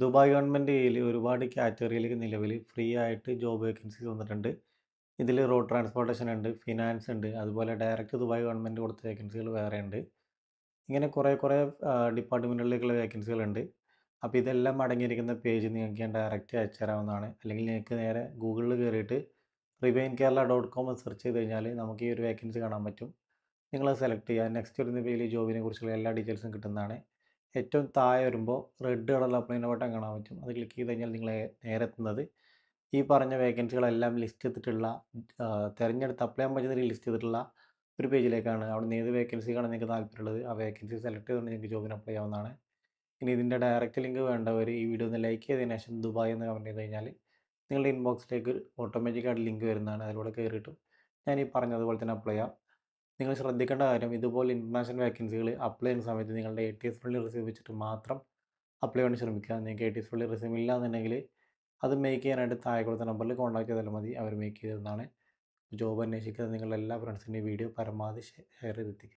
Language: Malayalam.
ദുബായ് ഗവൺമെൻറ് കീഴിൽ ഒരുപാട് കാറ്റഗറിയിലേക്ക് നിലവിൽ ഫ്രീ ആയിട്ട് ജോബ് വേക്കൻസീസ് വന്നിട്ടുണ്ട്. ഇതിൽ റോഡ് ട്രാൻസ്പോർട്ടേഷൻ ഉണ്ട്, ഫിനാൻസ് ഉണ്ട്, അതുപോലെ ഡയറക്റ്റ് ദുബായ് ഗവൺമെൻറ് കൊടുത്ത വേക്കൻസികൾ വേറെ ഉണ്ട്. ഇങ്ങനെ കുറേ ഡിപ്പാർട്ട്മെൻറ്റുകളിലേക്കുള്ള വേക്കൻസികളുണ്ട്. അപ്പോൾ ഇതെല്ലാം അടങ്ങിയിരിക്കുന്ന പേജ് നിങ്ങൾക്ക് ഞാൻ ഡയറക്റ്റ് അയച്ചു തരാവുന്നതാണ്. അല്ലെങ്കിൽ നിങ്ങൾക്ക് നേരെ ഗൂഗിളിൽ കയറിയിട്ട് rivainkerala.com സെർച്ച് ചെയ്ത് കഴിഞ്ഞാൽ നമുക്ക് ഈ ഒരു വേക്കൻസി കാണാൻ പറ്റും. നിങ്ങളത് സെലക്ട് ചെയ്യുക. നെക്സ്റ്റ് വരുന്ന പേജിൽ ഈ ജോബിനെ കുറിച്ചുള്ള എല്ലാ ഡീറ്റെയിൽസും കിട്ടുന്നതാണ്. ഏറ്റവും താഴെ വരുമ്പോൾ റെഡ് കളറിൽ അപ്ലൈ ചെയ്യുന്ന ബട്ടൺ കാണാൻ പറ്റും. അത് ക്ലിക്ക് ചെയ്ത് കഴിഞ്ഞാൽ നിങ്ങൾ നേരെ എത്തുന്നത് ഈ പറഞ്ഞ വേക്കൻസികളെല്ലാം ലിസ്റ്റ് ചെയ്തിട്ടുള്ള തിരഞ്ഞെടുത്ത് അപ്ലൈ ചെയ്യാൻ പറ്റുന്ന ലിസ്റ്റ് ചെയ്തിട്ടുള്ള ഒരു പേജിലേക്കാണ്. അവിടെ നിന്ന് ഏത് വേക്കൻസിക്കാണ് നിങ്ങൾക്ക് താല്പര്യമുള്ളത് ആ വേക്കൻസി സെലക്ട് ചെയ്തുകൊണ്ട് നിങ്ങൾക്ക് ജോബിന് അപ്ലൈ ചെയ്യാവുന്നതാണ്. ഇനി ഇതിൻ്റെ ഡയറക്റ്റ് ലിങ്ക് വേണ്ടവർ ഈ വീഡിയോ ഒന്ന് ലൈക്ക് ചെയ്തതിന് ശേഷം ദുബായ് എന്ന് കമൻറ്റ് ചെയ്ത് കഴിഞ്ഞാൽ നിങ്ങളുടെ ഇൻബോക്സിലേക്ക് ഓട്ടോമാറ്റിക്കായിട്ട് ലിങ്ക് വരുന്നതാണ്. അതിലൂടെ കയറിയിട്ടും ഞാൻ ഈ പറഞ്ഞതുപോലെ തന്നെ അപ്ലൈ ചെയ്യാം. നിങ്ങൾ ശ്രദ്ധിക്കേണ്ട കാര്യം, ഇതുപോലെ ഇൻ്റർനാഷണൽ വേക്കൻസികൾ അപ്ലൈ ചെയ്യുന്ന സമയത്ത് നിങ്ങളുടെ ATS ഫുള്ളി റിസീവ് വെച്ചിട്ട് മാത്രം അപ്ലൈ ചെയ്യാൻ ശ്രമിക്കുക. നിങ്ങൾക്ക് ATS ഫുള്ളി റിസീവ് ഇല്ല എന്നുണ്ടെങ്കിൽ അത് മേക്ക് ചെയ്യാനായിട്ട് താഴെ കൊടുത്ത നമ്പറിൽ കോൺടാക്ട് ചെയ്താൽ മതി. അവർ മേക്ക് ചെയ്തതാണ്. ജോബ് അന്വേഷിക്കുന്നത് നിങ്ങളുടെ എല്ലാ ഫ്രണ്ട്സിൻ്റെയും വീഡിയോ പരമാവധി ഷെയർ ചെയ്തെത്തിക്കുക.